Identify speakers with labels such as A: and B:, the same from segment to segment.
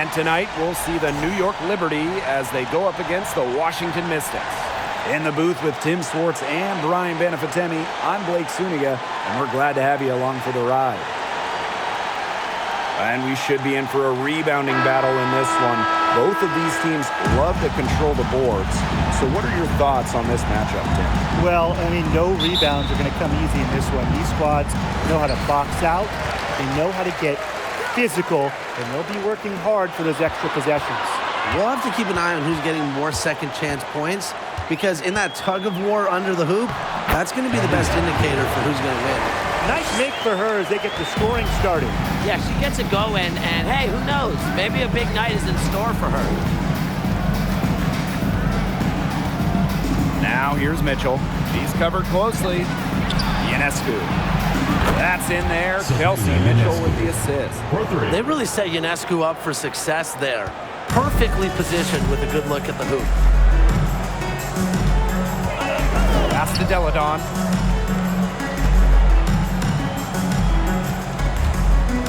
A: And tonight, we'll see the New York Liberty as they go up against the Washington Mystics. In the booth with Tim Swartz and Brian Benefitemi, I'm Blake Suniga, and we're glad to have you along for the ride. And we should be in for a rebounding battle in this one. Both of these teams love to control the boards. So what are your thoughts on this matchup, Tim?
B: Well, I mean, no rebounds are going to come easy in this one. These squads know how to box out. They know how to get physical, and they'll be working hard for those extra possessions.
C: We'll have to keep an eye on who's getting more second chance points, because in that tug of war under the hoop, that's going to be the best indicator for who's going to win.
B: Nice make for her as they get the scoring started.
D: Yeah, she gets it going, and hey, who knows? Maybe a big night is in store for her.
A: Now here's Mitchell. She's covered closely. Ionescu. That's in there. Kelsey Mitchell with the assist.
C: They really set Ionescu up for success there. Perfectly positioned with a good look at the hoop.
A: Pass to Delle Donne.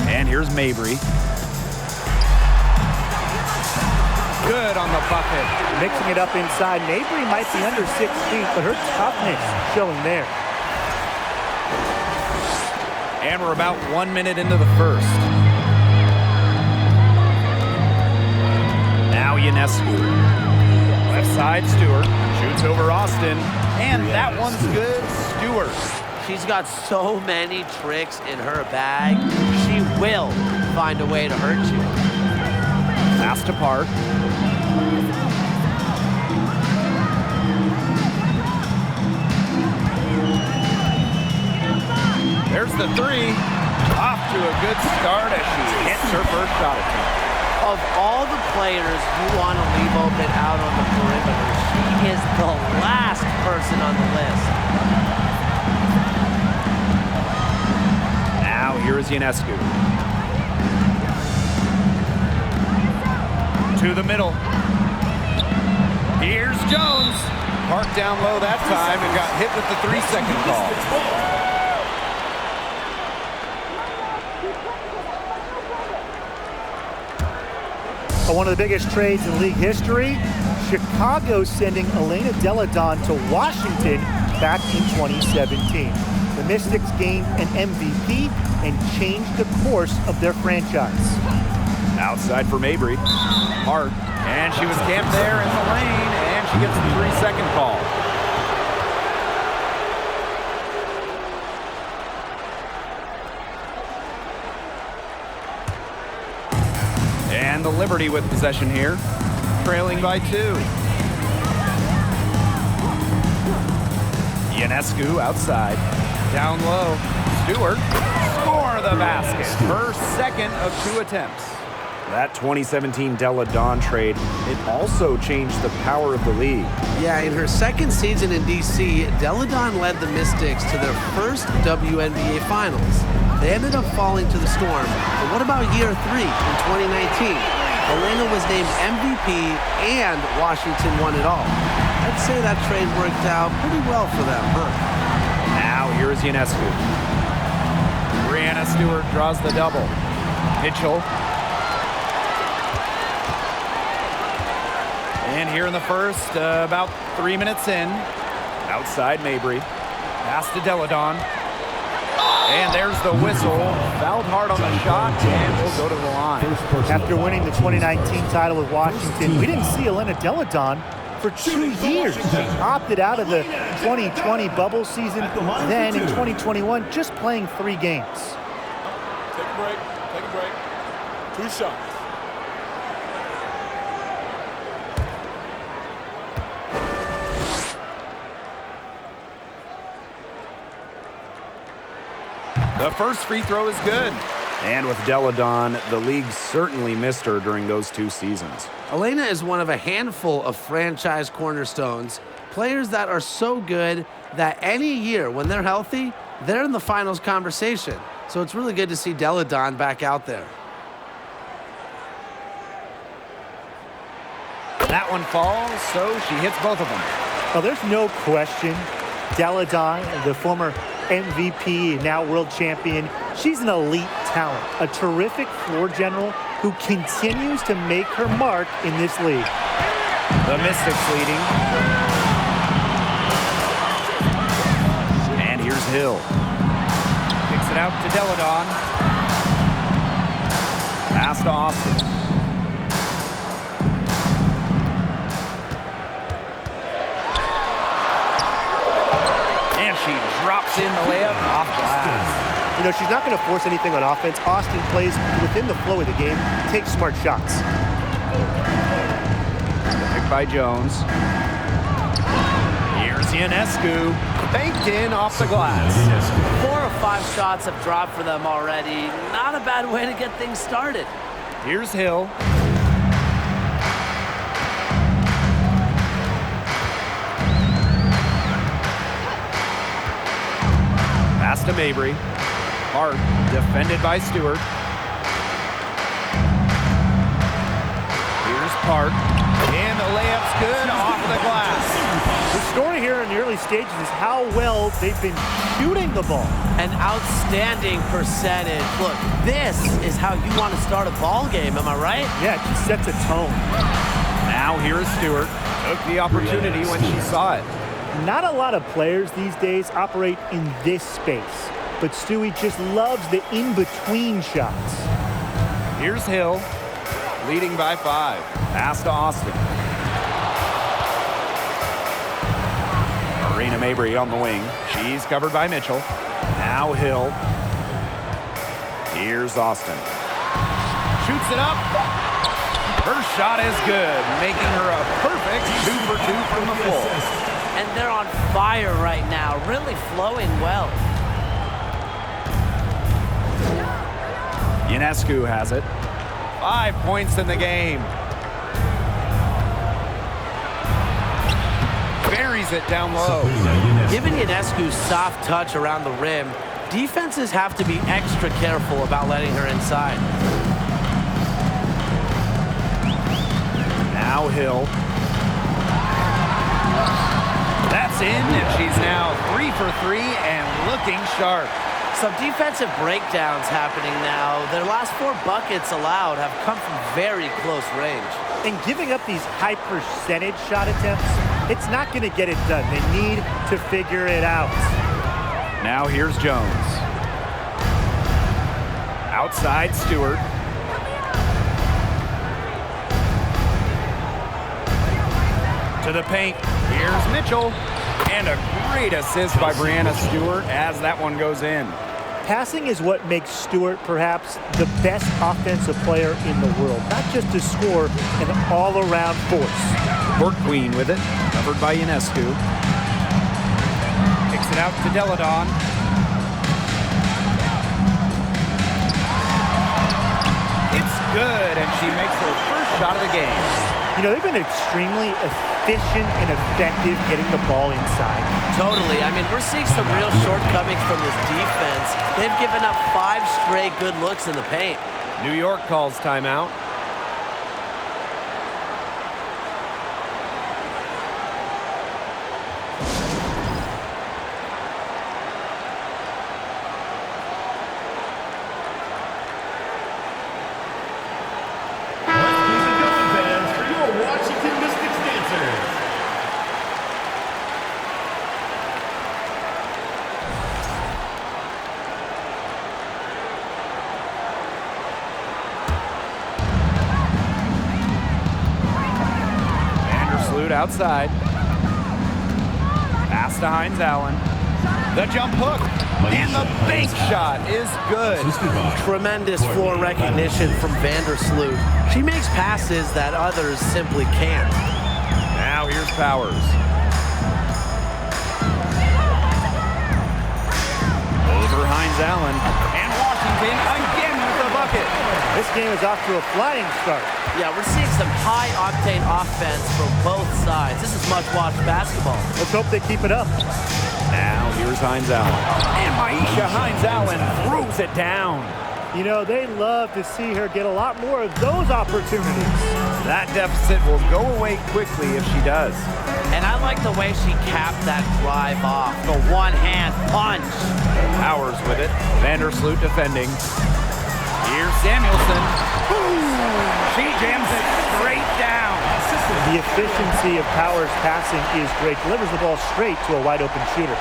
A: And here's Mabry. Good on the bucket.
B: Mixing it up inside. Mabry might be under 6 feet, but her toughness showing there.
A: And we're about 1 minute into the first. Now Ionescu. Left side, Stewart. Shoots over Austin. And that one's good. Stewart.
D: She's got so many tricks in her bag. She will find a way to hurt you.
A: Pass to Park. There's the three. Off to a good start as she hits her first shot attempt.
D: Of all the players you want to leave open out on the perimeter, she is the last person on the list.
A: Now here is Ionescu. To the middle. Here's Jones. Park down low that time and got hit with the 3-second call.
B: One of the biggest trades in league history, Chicago sending Elena Delle Donne to Washington back in 2017. The Mystics gained an MVP and changed the course of their franchise.
A: Outside for Mabry. Hart. And she was camped there in the lane, and she gets the 3-second call. And the Liberty with possession here, trailing by 2. Ionescu outside, down low. Stewart, score the basket. Her second of 2 attempts. That 2017 Delle Donne trade, it also changed the power of the league.
C: Yeah, in her second season in D.C., Delle Donne led the Mystics to their first WNBA Finals. They ended up falling to the Storm. But what about year 3 in 2019? Elena was named MVP and Washington won it all. I'd say that trade worked out pretty well for them, huh?
A: Now here is Ionescu. Breanna Stewart draws the double. Mitchell. And here in the first, about 3 minutes in. Outside Mabry. Pass to Delle Donne. And there's the whistle. Fouled hard on the shot, and we'll go to the line.
B: After winning the 2019 title with Washington, we didn't see Elena Delle Donne for 2 years. She opted out of the 2020 bubble season. Then in 2021, just playing 3 games.
E: Take a break. Take a break. 2 shots.
A: The first free throw is good. And with Delle Donne, the league certainly missed her during those 2 seasons.
C: Elena is one of a handful of franchise cornerstones, players that are so good that any year when they're healthy, they're in the finals conversation. So it's really good to see Delle Donne back out there.
A: That one falls, so she hits both of them.
B: Well, there's no question. Delle Donne, the former MVP, now world champion, she's an elite talent, a terrific floor general, who continues to make her mark in this league.
A: The Mystics leading. And here's Hill. Kicks it out to Delle Donne. Pass to Austin. And she drops in the layup off glass.
F: You know, she's not going to force anything on offense. Austin plays within the flow of the game, takes smart shots.
A: Picked by Jones. Here's Ionescu. Banked in off the glass.
D: 4 or 5 shots have dropped for them already. Not a bad way to get things started.
A: Here's Hill. Pass to Mabry. Hart defended by Stewart. Here's Park. And the layup's good off the glass.
B: The story here in the early stages is how well they've been shooting the ball.
D: An outstanding percentage. Look, this is how you want to start a ball game, am I right?
B: Yeah, it just sets a tone.
A: Now here's Stewart. Took the opportunity when she saw it.
B: Not a lot of players these days operate in this space, but Stewie just loves the in-between shots.
A: Here's Hill, leading by 5. Pass to Austin. Marina Mabry on the wing. She's covered by Mitchell. Now Hill. Here's Austin. Shoots it up. Her shot is good, making her a perfect 2 for 2 from the floor.
D: And they're on fire right now, really flowing well.
A: Ionescu has it. 5 points in the game. Buries it down low.
D: Given Ionescu's soft touch around the rim, defenses have to be extra careful about letting her inside.
A: Now Hill. That's in, and she's now 3 for 3 and looking sharp.
D: Some defensive breakdowns happening now. Their last 4 buckets allowed have come from very close range.
B: And giving up these high percentage shot attempts, it's not going to get it done. They need to figure it out.
A: Now here's Jones. Outside Stewart. To the paint. Here's Mitchell. And a great assist by Brianna Stewart as that one goes in.
B: Passing is what makes Stewart perhaps the best offensive player in the world. Not just to score, an all-around force.
A: Court Queen with it. Covered by Ionescu. Kicks it out to Delle Donne. It's good, and she makes her first shot of the game.
B: You know, they've been extremely efficient and effective getting the ball inside.
D: Totally. I mean, we're seeing some real shortcomings from this defense. They've given up 5 straight good looks in the paint.
A: New York calls timeout. Outside. Pass to Hines Allen. The jump hook. And the bank shot is good.
D: Tremendous floor recognition from Vandersloot. She makes passes that others simply can't.
A: Now here's Powers. Over Hines Allen. And Washington again with the bucket.
B: This game is off to a flying start.
D: Yeah, we're seeing some high-octane offense from both sides. This is much-watched basketball.
B: Let's hope they keep it up.
A: Now here's Hines Allen. And Maisha Hines Allen throws it down.
B: You know, they love to see her get a lot more of those opportunities.
A: That deficit will go away quickly if she does.
D: And I like the way she capped that drive off. The one-hand punch.
A: Powers with it. Vandersloot defending. Here's Samuelson. Boom! She jams it straight down.
B: The efficiency of Powers' passing is great. Delivers the ball straight to a wide-open shooter.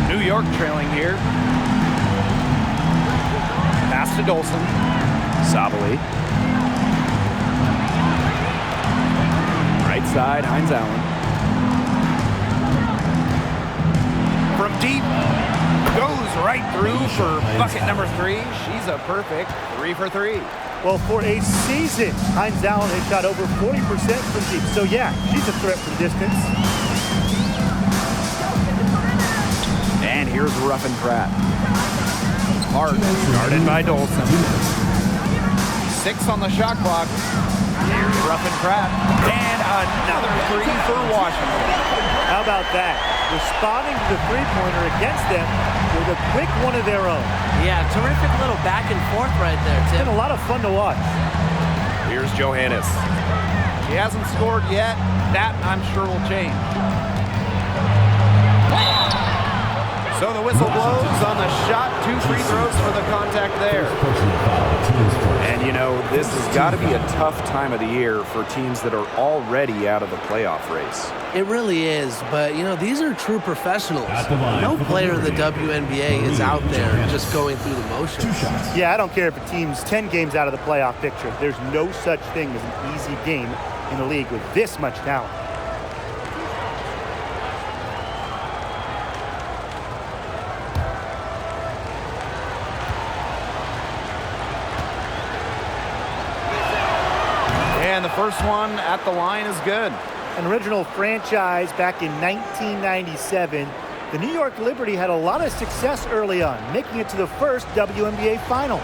A: New York trailing here. Pass to Dolson. Sabali. Right side, Hines Allen. From deep, goes right through for bucket number 3. She's a perfect 3 for 3.
B: Well, for a season, Hines Allen has shot over 40% from deep. So, yeah, she's a threat from distance.
A: And here's Ruffin Pratt. Hard, guarded by Dolson. 6 on the shot clock. Here's Ruffin Pratt. And another 3 for Washington.
B: How about that? Responding to the three-pointer against them with a quick one of their own.
D: Yeah, terrific little back and forth right there,
B: It's
D: Tim.
B: been a lot of fun to watch.
A: Here's Johannes. She hasn't scored yet. That, I'm sure, will change. So the whistle blows on the shot. 2 free throws for the contact there. And, you know, this has got to be a tough time of the year for teams that are already out of the playoff race.
C: It really is, but, you know, these are true professionals. No player in the WNBA is out there just going through the motions.
B: Yeah, I don't care if a team's 10 games out of the playoff picture. There's no such thing as an easy game in the league with this much talent.
A: And the first one at the line is good.
B: An original franchise back in 1997, the New York Liberty had a lot of success early on, making it to the first WNBA Finals.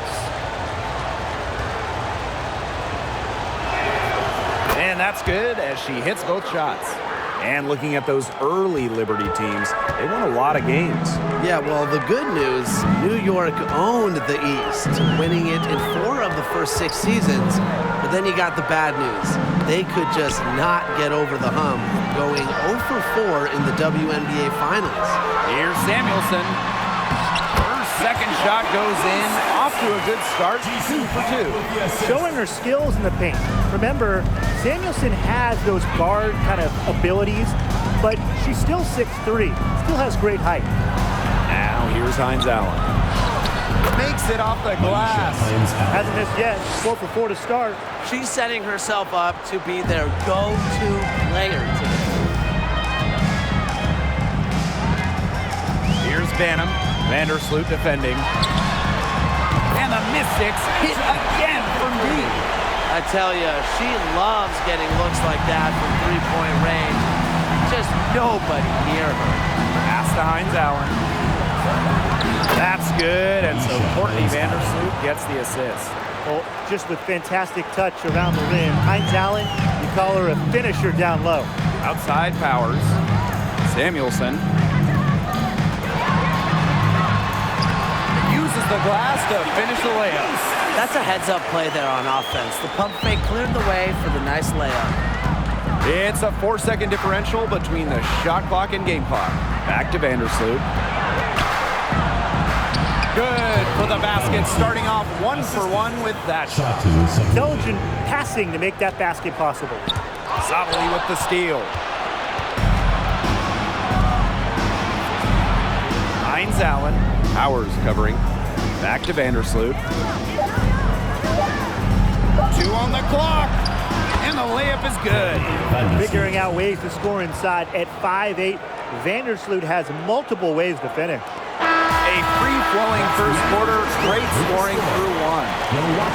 A: And that's good as she hits both shots. And looking at those early Liberty teams, they won a lot of games.
C: Yeah, well, the good news, New York owned the East, winning it in 4 of the first 6 seasons. But then you got the bad news. They could just not get over the hump, going 0 for 4 in the WNBA Finals.
A: Here's Samuelson. Her second shot goes in, off to a good start, 2 for 2.
B: Showing her skills in the paint. Remember, Samuelson has those guard kind of abilities, but she's still 6'3", still has great height.
A: Now here's Hines Allen. Makes it off the glass.
B: Hasn't missed yet, 4 for 4 to start.
D: She's setting herself up to be their go-to player today.
A: Here's Banham. Vandersloot defending. And the Mystics hit again from deep.
D: I tell you, she loves getting looks like that from three-point range. Just nobody near her.
A: Pass to Hines Allen. That's good, and so Courtney Vandersloot gets the assist.
B: Well, just with fantastic touch around the rim. Hines Allen, you call her a finisher down low.
A: Outside Powers. Samuelson. Uses the glass to finish the layup.
D: That's a heads-up play there on offense. The pump fake cleared the way for the nice layup.
A: It's a 4-second differential between the shot clock and game clock. Back to Vandersloot. Good for the basket, starting off 1 for 1 with that shot.
B: Intelligent passing to make that basket possible.
A: Sabali with the steal. Hines Allen, Powers covering. Back to Vandersloot. 2 on the clock, and the layup is good.
B: Figuring out ways to score inside at 5'8", Vandersloot has multiple ways to finish.
A: A free-flowing first quarter, great scoring through 1.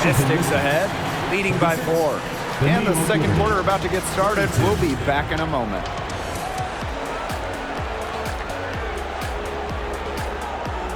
A: Mystics ahead, leading by 4. And the second quarter about to get started. We'll be back in a moment.